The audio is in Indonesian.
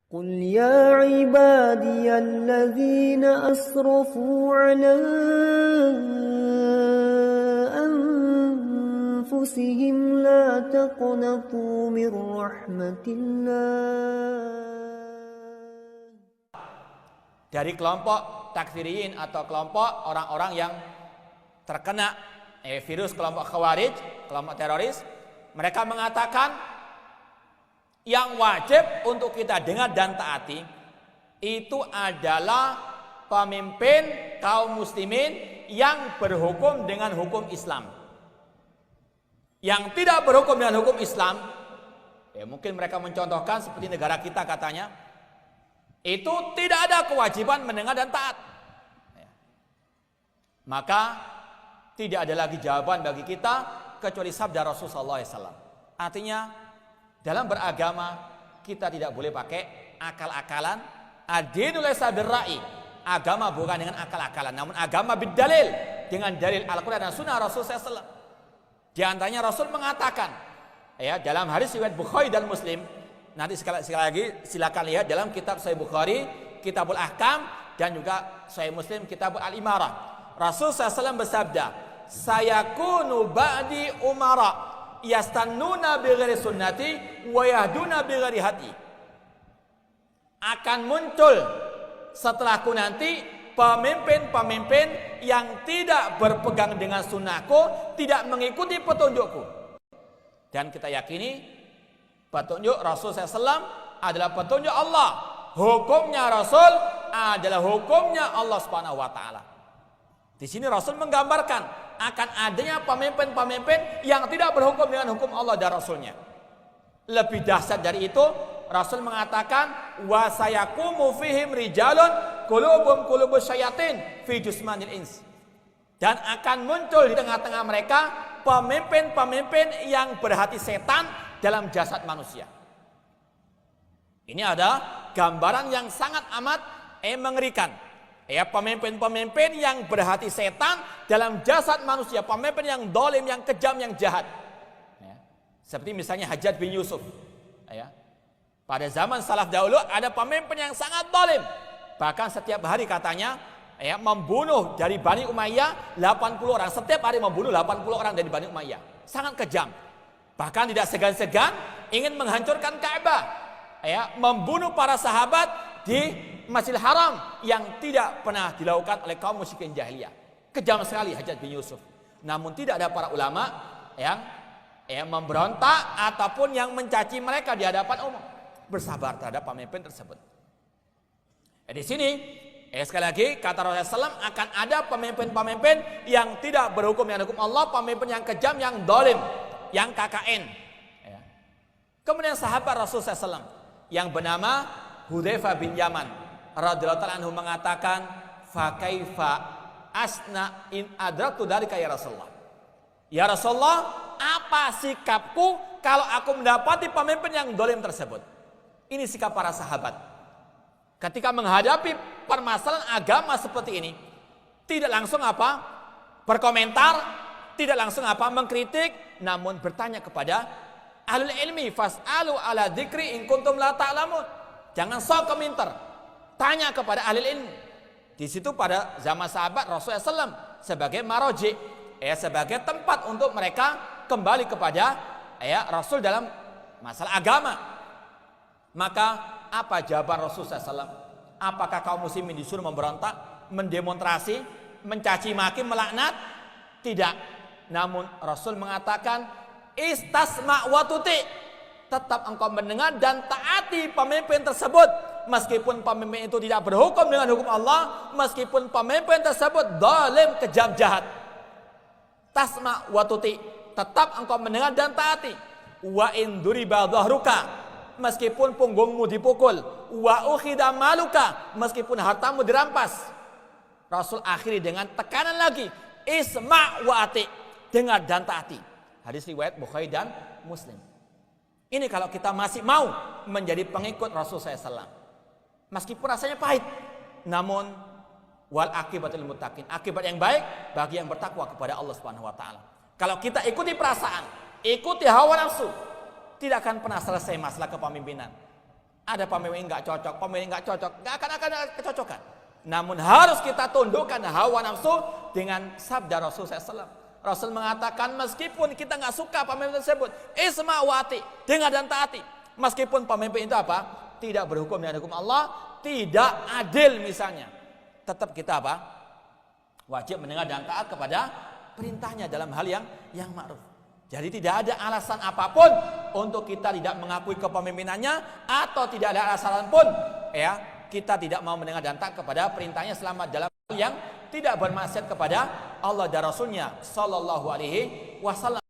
قل يا عبادي الذين أسرفوا على أنفسهم لا تقنطوا من رحمة الله. Dari kelompok takfiriyin atau kelompok orang-orang yang terkena virus kelompok khawarij, kelompok teroris, mereka mengatakan yang wajib untuk kita dengar dan taati itu adalah pemimpin kaum muslimin yang berhukum dengan hukum Islam. Yang tidak berhukum dengan hukum Islam, mungkin mereka mencontohkan seperti negara kita katanya, itu tidak ada kewajiban mendengar dan taat. Maka tidak ada lagi jawaban bagi kita kecuali sabda Rasulullah SAW. Artinya dalam beragama kita tidak boleh pakai akal-akalan. Ad-dinu laysa birra'i. Agama bukan dengan akal-akalan, namun agama bidalil, dengan dalil Al-Quran dan Sunnah Rasulullah SAW. Di antaranya Rasul mengatakan, dalam hadis riwayat Bukhari dan Muslim. Nanti sekali lagi silakan lihat dalam kitab Sahih Bukhari, Kitabul Ahkam, dan juga Sahih Muslim, Kitabul Al-Imarah. Rasul SAW bersabda, sayakunu ba'di umara yastannuna bighairi sunnati wa yahduna bighairi hadi. Akan muncul setelahku nanti pemimpin-pemimpin yang tidak berpegang dengan sunnahku, tidak mengikuti petunjukku. Dan kita yakini petunjuk Rasul SAW adalah petunjuk Allah. Hukumnya Rasul adalah hukumnya Allah Subhanahu wa taala. Di sini Rasul menggambarkan akan adanya pemimpin-pemimpin yang tidak berhukum dengan hukum Allah dan Rasulnya. Lebih dahsyat dari itu, Rasul mengatakan wa sayaqumu fihim rijalun qulubum qulubus syayatin fi jusmanil ins. Dan akan muncul di tengah-tengah mereka pemimpin-pemimpin yang berhati setan dalam jasad manusia. Ini ada gambaran yang sangat amat mengerikan. Pemimpin-pemimpin yang berhati setan dalam jasad manusia, pemimpin yang dolim, yang kejam, yang jahat. Seperti misalnya Hajjaj bin Yusuf. Pada zaman salaf dahulu ada pemimpin yang sangat dolim. Bahkan setiap hari katanya membunuh dari Bani Umayyah 80 orang. Setiap hari membunuh 80 orang dari Bani Umayyah. Sangat kejam. Bahkan tidak segan-segan ingin menghancurkan Ka'bah, membunuh para sahabat di Masjidil Haram yang tidak pernah dilakukan oleh kaum musyrikin jahiliyah. Kejam sekali Hajjaj bin Yusuf. Namun tidak ada para ulama yang memberontak ataupun yang mencaci mereka di hadapan umum. Bersabar terhadap pemimpin tersebut. Di sini sekali lagi kata Rasulullah SAW akan ada pemimpin-pemimpin yang tidak berhukum dengan hukum Allah, pemimpin yang kejam, yang dolim, yang KKN. Kemudian sahabat Rasulullah SAW yang bernama Hudzaifah bin Yaman radhiyallahu ta'ala anhu mengatakan, fa kaifa asna in adraktu dzalika ya Rasulullah. Ya Rasulullah, apa sikapku kalau aku mendapati pemimpin yang dolim tersebut? Ini sikap para sahabat. Ketika menghadapi permasalahan agama seperti ini, tidak langsung berkomentar, tidak langsung mengkritik, namun bertanya kepada ahlul ilmi, fas'alu ala dzikri in kuntum la ta'lamun. Jangan sok komentar, tanya kepada ahlul ilmi. Di situ pada zaman sahabat Rasulullah SAW sebagai maroji, sebagai tempat untuk mereka kembali kepada Rasul dalam masalah agama. Maka apa jawaban Rasulullah SAW? Apakah kaum muslimin disuruh memberontak, mendemonstrasi, mencaci maki, melaknat? Tidak. Namun Rasul mengatakan, istasma wa tuti. Tetap engkau mendengar dan taati pemimpin tersebut. Meskipun pemimpin itu tidak berhukum dengan hukum Allah, meskipun pemimpin tersebut zalim, kejam, jahat. Tasma wa tuti. Tetap engkau mendengar dan taati. Wa in duriba dhahruka. Meskipun punggungmu dipukul, wa ukhida maluka, meskipun hartamu dirampas. Rasul akhiri dengan tekanan lagi, isma' wa ati, dengar dan taati. Hadis riwayat Bukhari dan Muslim. Ini kalau kita masih mau menjadi pengikut Rasul SAW, meskipun rasanya pahit, namun wal akibatul muttaqin, akibat yang baik bagi yang bertakwa kepada Allah Subhanahu wa taala. Kalau kita ikuti perasaan, ikuti hawa nafsu, tidak akan pernah selesai masalah kepemimpinan. Ada pemimpin nggak cocok, pemimpin nggak cocok, nggak akan ada kecocokan. Namun harus kita tundukkan hawa nafsu dengan sabda Rasul SAW. Rasul mengatakan meskipun kita nggak suka pemimpin tersebut, isma wati, dengar dan taati. Meskipun pemimpin itu apa? Tidak berhukum dengan hukum Allah, tidak adil misalnya, tetap kita apa? Wajib mendengar dan taat kepada perintahnya dalam hal yang ma'ruf. Jadi tidak ada alasan apapun untuk kita tidak mengakui kepemimpinannya, atau tidak ada alasan pun ya kita tidak mau mendengar dan taat kepada perintahnya selama dalam hal yang tidak bermaksiat kepada Allah dan Rasulnya Sallallahu Alaihi Wasallam.